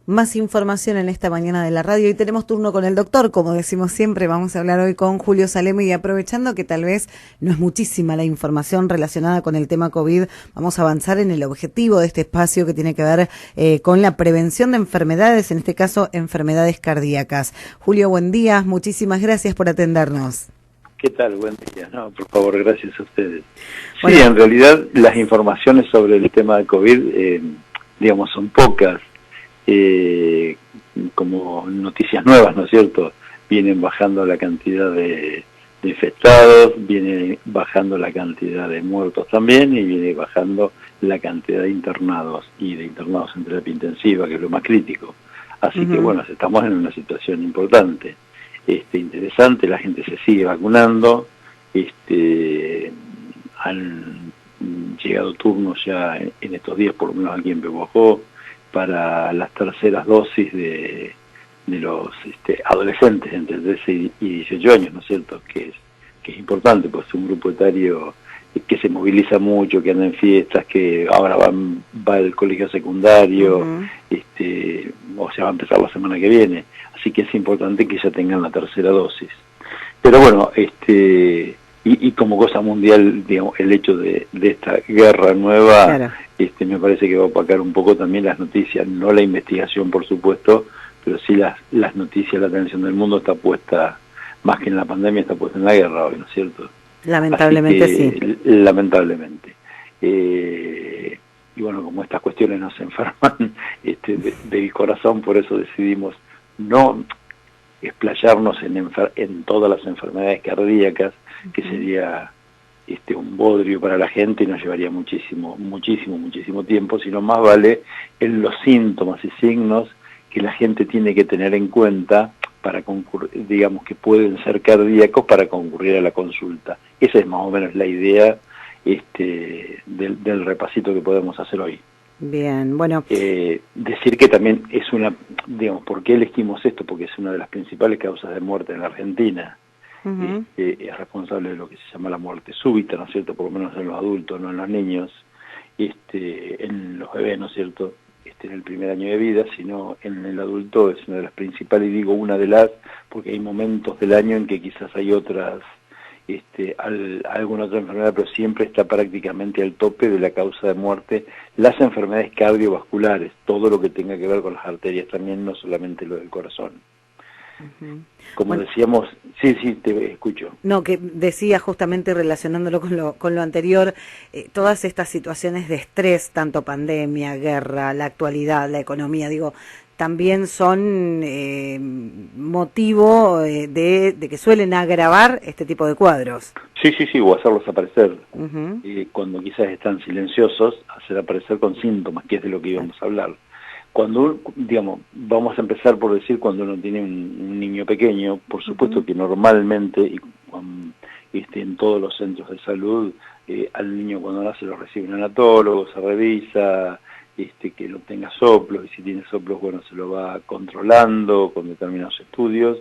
Más información en esta mañana de la radio. Y tenemos turno con el doctor, como decimos siempre. Vamos a hablar hoy con Julio Salemi y aprovechando que tal vez no es muchísima la información relacionada con el tema COVID, vamos a avanzar en el objetivo de este espacio que tiene que ver con la prevención de enfermedades, en este caso enfermedades cardíacas. Julio, buen día. Muchísimas gracias por atendernos. ¿Qué tal? Buen día. No, por favor, gracias a ustedes. Bueno, Sí, en realidad las informaciones sobre el tema de COVID, digamos, son pocas. Como noticias nuevas, ¿no es cierto? Vienen bajando la cantidad de infectados, viene bajando la cantidad de muertos también y viene bajando la cantidad de internados y de internados en terapia intensiva, que es lo más crítico. Así que bueno, estamos en una situación importante, interesante, la gente se sigue vacunando, han llegado turnos ya en estos días, por lo menos aquí en Pehuajó, para las terceras dosis de los adolescentes entre 13 y 18 años, ¿no es cierto? Que es importante, pues es un grupo etario que se moviliza mucho, que anda en fiestas, que ahora va al colegio secundario, o sea, va a empezar la semana que viene, así que es importante que ya tengan la tercera dosis. Pero bueno, y como cosa mundial, digamos, el hecho de esta guerra nueva, claro, me parece que va a opacar un poco también las noticias, no la investigación, por supuesto, pero sí las noticias, la atención del mundo está puesta, más que en la pandemia, está puesta en la guerra hoy, ¿no es cierto? Lamentablemente sí. Lamentablemente. Y bueno, como estas cuestiones nos enferman del corazón, por eso decidimos no explayarnos en todas las enfermedades cardíacas, que sería un bodrio para la gente y nos llevaría muchísimo tiempo, sino más vale en los síntomas y signos que la gente tiene que tener en cuenta para concurrir, digamos, que pueden ser cardíacos para concurrir a la consulta. Esa es más o menos la idea del repasito que podemos hacer hoy. Bien, bueno. Decir que también es digamos, ¿por qué elegimos esto? Porque es una de las principales causas de muerte en la Argentina. Es responsable de lo que se llama la muerte súbita, ¿no es cierto? Por lo menos en los adultos, no en los niños, en los bebés, ¿no es cierto? En el primer año de vida, sino en el adulto es una de las principales, y digo una de las, porque hay momentos del año en que quizás hay otras, alguna otra enfermedad, pero siempre está prácticamente al tope de la causa de muerte las enfermedades cardiovasculares, todo lo que tenga que ver con las arterias también, no solamente lo del corazón. Como decíamos, sí, te escucho. No, que decía justamente relacionándolo con lo anterior, todas estas situaciones de estrés, tanto pandemia, guerra, la actualidad, la economía, digo, también son motivo de que suelen agravar este tipo de cuadros. Sí, o hacerlos aparecer. Cuando quizás están silenciosos, hacer aparecer con síntomas, que es de lo que íbamos a hablar. Cuando, digamos, vamos a empezar por decir cuando uno tiene un niño pequeño, por supuesto que normalmente, en todos los centros de salud, al niño cuando nace lo recibe un anatólogo, se revisa, que no tenga soplos, y si tiene soplos, bueno, se lo va controlando con determinados estudios.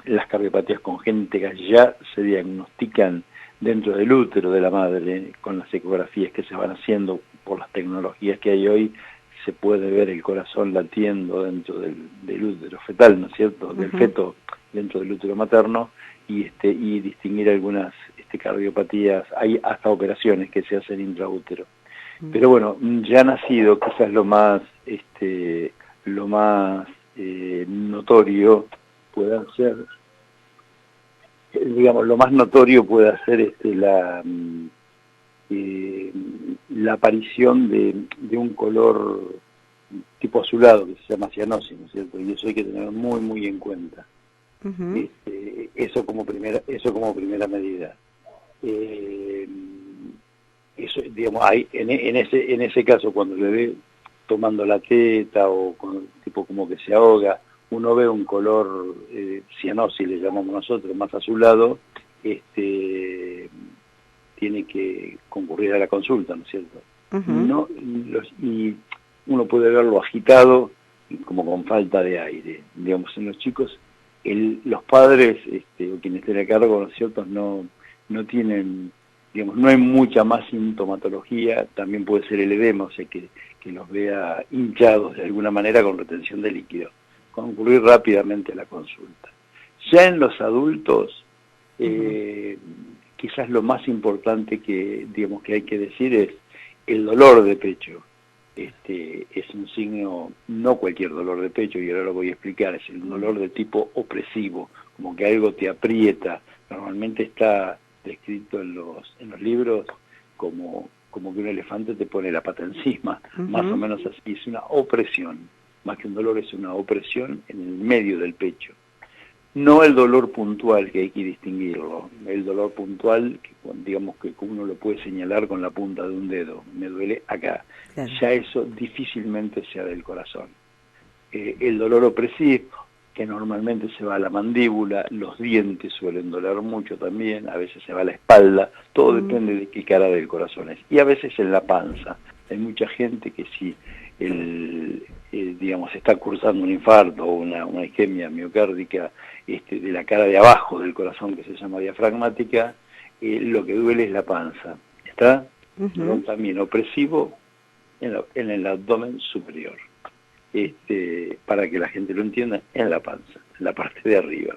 Las cardiopatías congénitas ya se diagnostican dentro del útero de la madre, con las ecografías que se van haciendo por las tecnologías que hay hoy. Se puede ver el corazón latiendo dentro del útero fetal, ¿no es cierto?, del feto dentro del útero materno, y distinguir algunas cardiopatías. Hay hasta operaciones que se hacen intraútero. Pero bueno, ya nacido, quizás lo más notorio pueda ser, digamos, lo más notorio puede ser la aparición de un color tipo azulado que se llama cianosis, ¿no es cierto? Y eso hay que tener muy en cuenta. Eso como primera medida. Eso, digamos, hay en ese caso, cuando le ve tomando la teta o con tipo como que se ahoga, uno ve un color cianosis, le llamamos nosotros, más azulado, tiene que concurrir a la consulta, ¿no es cierto? Y uno puede verlo agitado, como con falta de aire. Digamos, en los chicos, los padres o quienes estén a cargo, ¿no es cierto?, no tienen digamos, no hay mucha más sintomatología, también puede ser el edema, o sea que los vea hinchados de alguna manera con retención de líquido, concurrir rápidamente a la consulta. Ya en los adultos, quizás lo más importante que, digamos, que hay que decir es el dolor de pecho. Es un signo, no cualquier dolor de pecho, y ahora lo voy a explicar, es el dolor de tipo opresivo, como que algo te aprieta. Normalmente está descrito en los libros como que un elefante te pone la pata encima, más o menos así, es una opresión, más que un dolor es una opresión en el medio del pecho. No el dolor puntual, que hay que distinguirlo, el dolor puntual, que digamos que uno lo puede señalar con la punta de un dedo, me duele acá, claro. Ya eso difícilmente sea del corazón. El dolor opresivo, que normalmente se va a la mandíbula, los dientes suelen doler mucho también, a veces se va a la espalda, todo depende de qué cara del corazón es, y a veces en la panza. Hay mucha gente que si digamos, está cursando un infarto o una isquemia miocárdica de la cara de abajo del corazón, que se llama diafragmática, lo que duele es la panza. ¿Está? Dolor también opresivo en el abdomen superior. Para que la gente lo entienda, en la panza, en la parte de arriba.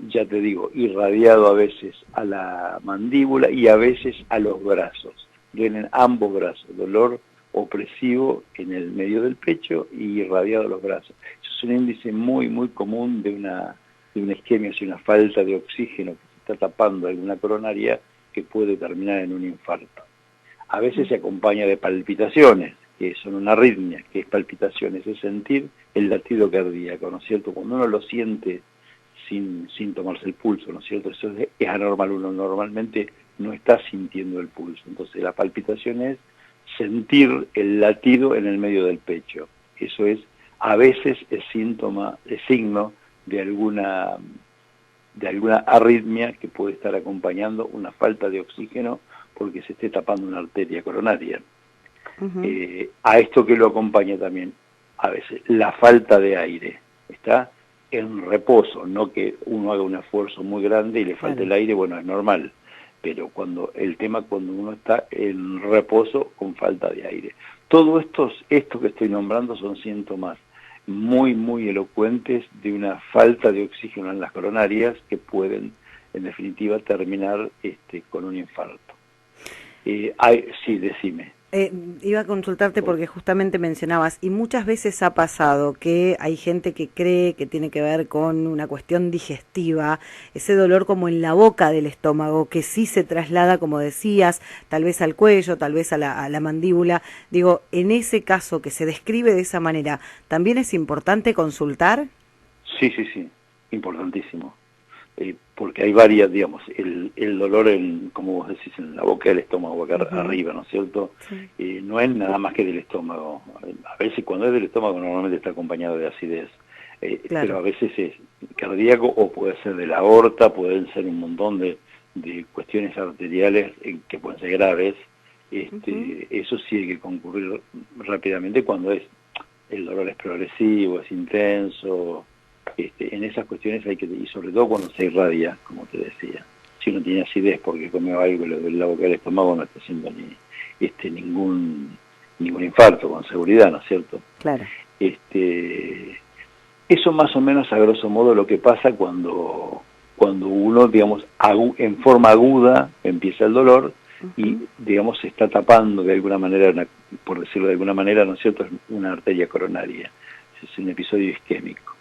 Ya te digo, irradiado a veces a la mandíbula y a veces a los brazos. Duelen ambos brazos, dolor opresivo en el medio del pecho y irradiado a los brazos. Eso es un índice muy, muy común de una isquemia, o una falta de oxígeno que se está tapando alguna coronaria que puede terminar en un infarto. A veces se acompaña de palpitaciones, que son una arritmia, que es palpitaciones, es sentir el latido cardíaco, ¿no es cierto? Cuando uno lo siente sin tomarse el pulso, ¿no es cierto? Eso es anormal, uno normalmente no está sintiendo el pulso. Entonces la palpitación es sentir el latido en el medio del pecho. Eso es, a veces es signo de alguna arritmia que puede estar acompañando una falta de oxígeno porque se esté tapando una arteria coronaria. A esto que lo acompaña también, a veces, la falta de aire. Está en reposo, no que uno haga un esfuerzo muy grande y le falte el aire, bueno, es normal. Pero cuando uno está en reposo con falta de aire. Todo esto que estoy nombrando son síntomas muy, muy elocuentes de una falta de oxígeno en las coronarias que pueden, en definitiva, terminar con un infarto. Sí, decime. Iba a consultarte porque justamente mencionabas, y muchas veces ha pasado que hay gente que cree que tiene que ver con una cuestión digestiva, ese dolor como en la boca del estómago, que sí se traslada, como decías, tal vez al cuello, tal vez a la mandíbula. Digo, en ese caso que se describe de esa manera, ¿también es importante consultar? Sí, importantísimo. Porque hay varias, digamos, el dolor, como vos decís, en la boca del estómago, acá arriba, ¿no es cierto? Sí. No es nada más que del estómago. A veces cuando es del estómago normalmente está acompañado de acidez, pero a veces es cardíaco o puede ser de la aorta, pueden ser un montón de cuestiones arteriales que pueden ser graves. Eso sí hay que concurrir rápidamente cuando el dolor es progresivo, es intenso. En esas cuestiones hay que, y sobre todo cuando se irradia, como te decía. Si uno tiene acidez porque comió algo y le duele la boca del estómago, no está haciendo ningún infarto, con seguridad, ¿no es cierto? Claro. Eso más o menos a grosso modo lo que pasa cuando uno, digamos, en forma aguda empieza el dolor y, digamos, se está tapando de alguna manera, por decirlo de alguna manera, ¿no es cierto?, es una arteria coronaria. Es un episodio isquémico.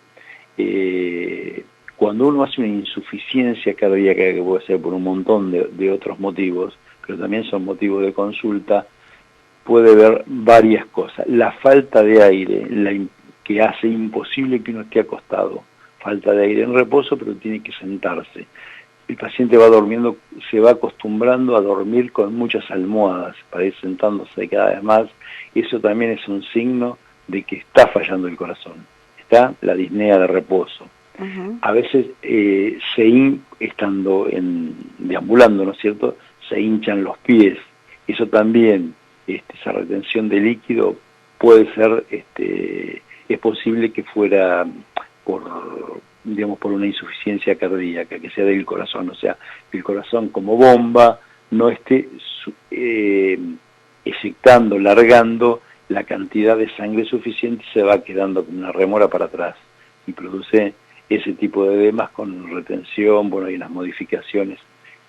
Cuando uno hace una insuficiencia cardíaca, que puede ser por un montón de otros motivos, pero también son motivos de consulta, puede haber varias cosas. La falta de aire, que hace imposible que uno esté acostado. Falta de aire en reposo, pero tiene que sentarse. El paciente va durmiendo, se va acostumbrando a dormir con muchas almohadas, para ir sentándose cada vez más. Eso también es un signo de que está fallando el corazón. Está la disnea de reposo. A veces, estando deambulando, ¿no es cierto?, se hinchan los pies. Eso también, esa retención de líquido puede ser, es posible que fuera digamos, por una insuficiencia cardíaca, que sea del corazón, o sea, que el corazón como bomba no esté eyectando, largando la cantidad de sangre suficiente y se va quedando como una rémora para atrás y produce ese tipo de edemas con retención. Bueno, hay unas modificaciones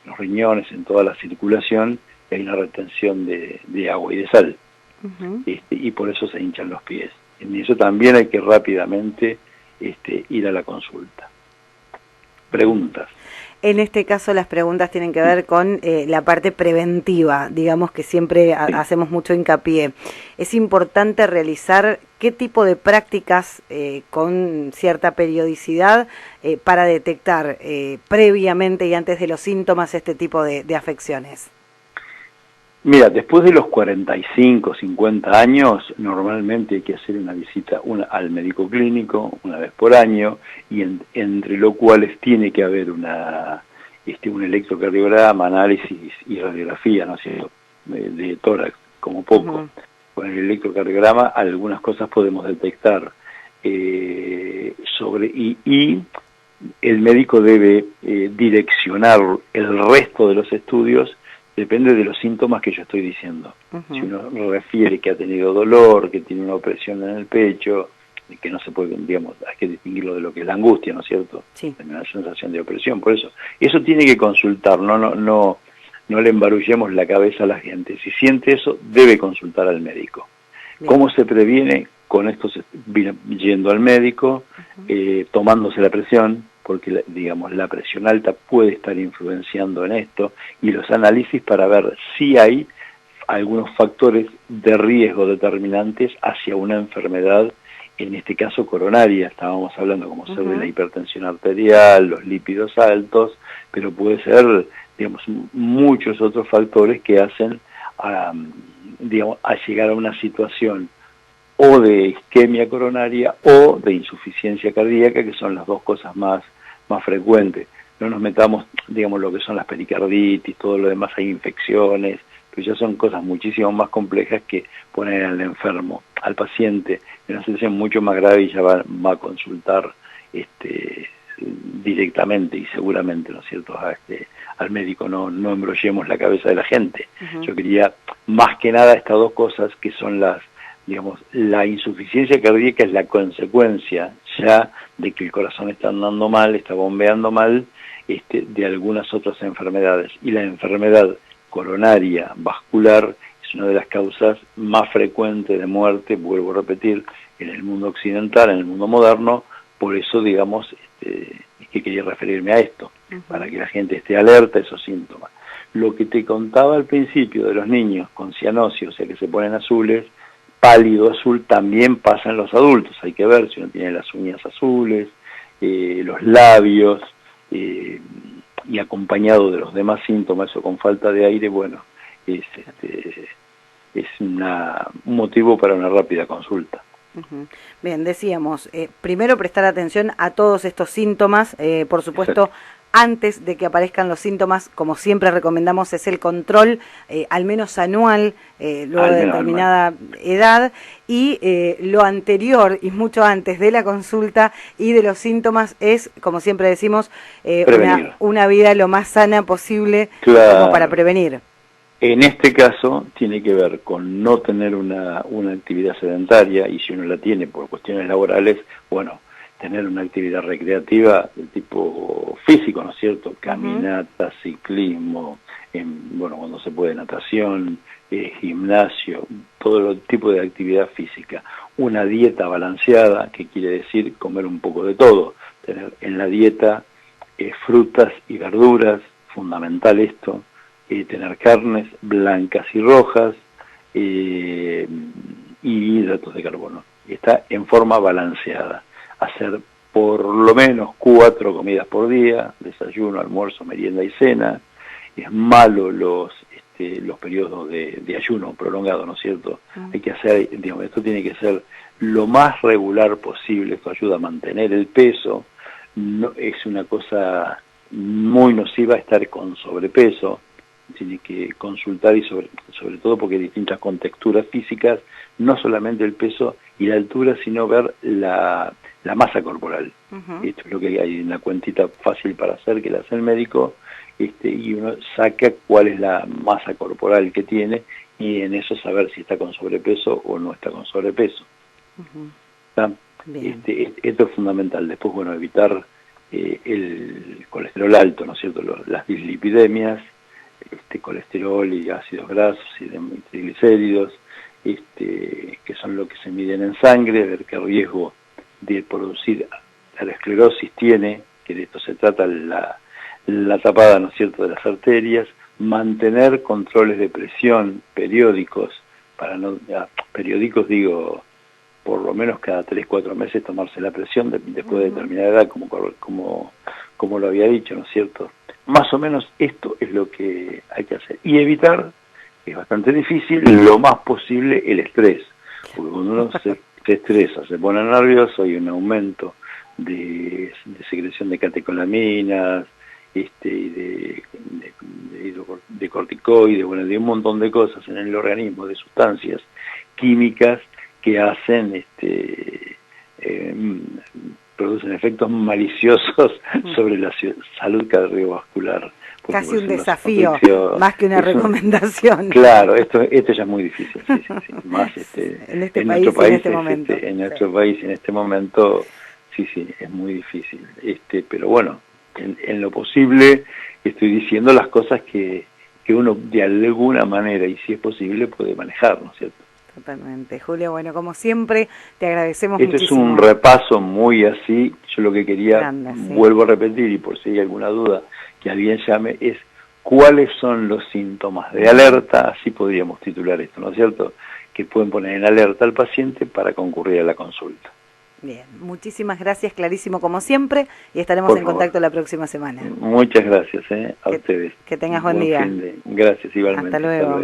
en los riñones, en toda la circulación, y hay una retención de agua y de sal. Y por eso se hinchan los pies. En eso también hay que rápidamente ir a la consulta. Preguntas. En este caso las preguntas tienen que ver con la parte preventiva, digamos que siempre hacemos mucho hincapié. Es importante realizar qué tipo de prácticas con cierta periodicidad para detectar previamente y antes de los síntomas este tipo de afecciones. Mira, después de los 45, 50 años, normalmente hay que hacer una visita al médico clínico una vez por año, y entre lo cuales tiene que haber un electrocardiograma, análisis y radiografía, ¿no es cierto?, de tórax, como poco. Con el electrocardiograma algunas cosas podemos detectar y el médico debe direccionar el resto de los estudios. Depende de los síntomas que yo estoy diciendo. Si uno refiere que ha tenido dolor, que tiene una opresión en el pecho, que no se puede, digamos, hay que distinguirlo de lo que es la angustia, ¿no es cierto? Sí. Una sensación de opresión. Por eso tiene que consultar, no le embarullemos la cabeza a la gente. Si siente eso, debe consultar al médico. Bien. ¿Cómo se previene? Con esto yendo al médico, tomándose la presión, porque, digamos, la presión alta puede estar influenciando en esto, y los análisis para ver si hay algunos factores de riesgo determinantes hacia una enfermedad, en este caso coronaria. Estábamos hablando como ser de la hipertensión arterial, los lípidos altos, pero puede ser, digamos, muchos otros factores que hacen digamos, a llegar a una situación o de isquemia coronaria o de insuficiencia cardíaca, que son las dos cosas más frecuentes. No nos metamos, digamos, lo que son las pericarditis, todo lo demás, hay infecciones, pero ya son cosas muchísimo más complejas que poner al enfermo, al paciente, en una situación mucho más grave, y ya va a consultar directamente y seguramente, ¿no es cierto?, al médico. No embrollemos la cabeza de la gente. Yo quería, más que nada, estas dos cosas que son digamos, la insuficiencia cardíaca es la consecuencia ya de que el corazón está andando mal, está bombeando mal, de algunas otras enfermedades. Y la enfermedad coronaria vascular es una de las causas más frecuentes de muerte, vuelvo a repetir, en el mundo occidental, en el mundo moderno. Por eso, digamos, es que quería referirme a esto, para que la gente esté alerta a esos síntomas. Lo que te contaba al principio de los niños con cianosis, o sea, que se ponen azules, pálido azul, también pasa en los adultos. Hay que ver si uno tiene las uñas azules, los labios, y acompañado de los demás síntomas o con falta de aire, bueno, es un motivo para una rápida consulta. Bien, decíamos, primero prestar atención a todos estos síntomas, por supuesto. Exacto. Antes de que aparezcan los síntomas, como siempre recomendamos, es el control, al menos anual, luego de determinada edad, y lo anterior y mucho antes de la consulta y de los síntomas es, como siempre decimos, una vida lo más sana posible, claro, como para prevenir. En este caso tiene que ver con no tener una actividad sedentaria, y si uno la tiene por cuestiones laborales, bueno, tener una actividad recreativa de tipo físico, ¿no es cierto? Caminata, ciclismo, bueno, cuando se puede, natación, gimnasio, todo tipo de actividad física. Una dieta balanceada, que quiere decir comer un poco de todo. Tener en la dieta frutas y verduras, fundamental esto, tener carnes blancas y rojas, y hidratos de carbono. Está en forma balanceada. Hacer por lo menos 4 comidas por día, desayuno, almuerzo, merienda y cena. Es malo los periodos de ayuno prolongado, ¿no es cierto? Hay que hacer, digamos, esto tiene que ser lo más regular posible. Esto ayuda a mantener el peso. No, es una cosa muy nociva estar con sobrepeso. Tiene que consultar, y sobre todo porque hay distintas contexturas físicas, no solamente el peso y la altura, sino ver la masa corporal. Esto es lo que hay en la cuentita fácil para hacer, que la hace el médico, y uno saca cuál es la masa corporal que tiene, y en eso saber si está con sobrepeso o no está con sobrepeso. Esto es fundamental. Después, bueno, evitar el colesterol alto, ¿no es cierto? Las dislipidemias, colesterol y ácidos grasos y triglicéridos, que son lo que se miden en sangre, ver qué riesgo de producir aterosclerosis tiene, que de esto se trata la tapada, ¿no es cierto?, de las arterias, mantener controles de presión periódicos, periódicos digo, por lo menos cada 3-4 meses tomarse la presión después de determinada edad, como lo había dicho, ¿no es cierto? Más o menos esto es lo que hay que hacer. Y evitar, es bastante difícil, lo más posible el estrés. Porque cuando uno se estresa, se pone nervioso, hay un aumento de secreción de catecolaminas, de corticoides, bueno, de un montón de cosas en el organismo, de sustancias químicas que hacen, producen efectos maliciosos sobre la salud cardiovascular. Casi un desafío, más que una recomendación. Claro, esto ya es muy difícil, sí. Más en nuestro país, en nuestro país en este momento, sí, es muy difícil. Pero bueno, en lo posible estoy diciendo las cosas que uno de alguna manera, y si es posible, puede manejar, ¿no es cierto? Totalmente. Julio, bueno, como siempre, te agradecemos muchísimo. Este es un repaso muy así. Yo lo que quería, vuelvo a repetir, y por si hay alguna duda, que alguien llame, es cuáles son los síntomas de alerta, así podríamos titular esto, ¿no es cierto?, que pueden poner en alerta al paciente para concurrir a la consulta. Bien, muchísimas gracias, clarísimo como siempre, y estaremos en contacto la próxima semana. Muchas gracias a ustedes. Que tengas buen día. Gracias, igualmente. Hasta luego.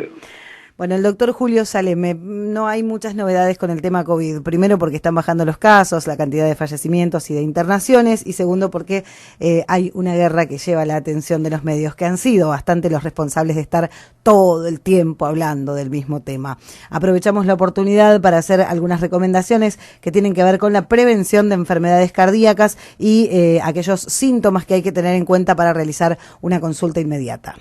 Bueno, el doctor Julio Saleme, no hay muchas novedades con el tema COVID. Primero porque están bajando los casos, la cantidad de fallecimientos y de internaciones, y segundo porque hay una guerra que lleva la atención de los medios, que han sido bastante los responsables de estar todo el tiempo hablando del mismo tema. Aprovechamos la oportunidad para hacer algunas recomendaciones que tienen que ver con la prevención de enfermedades cardíacas y aquellos síntomas que hay que tener en cuenta para realizar una consulta inmediata.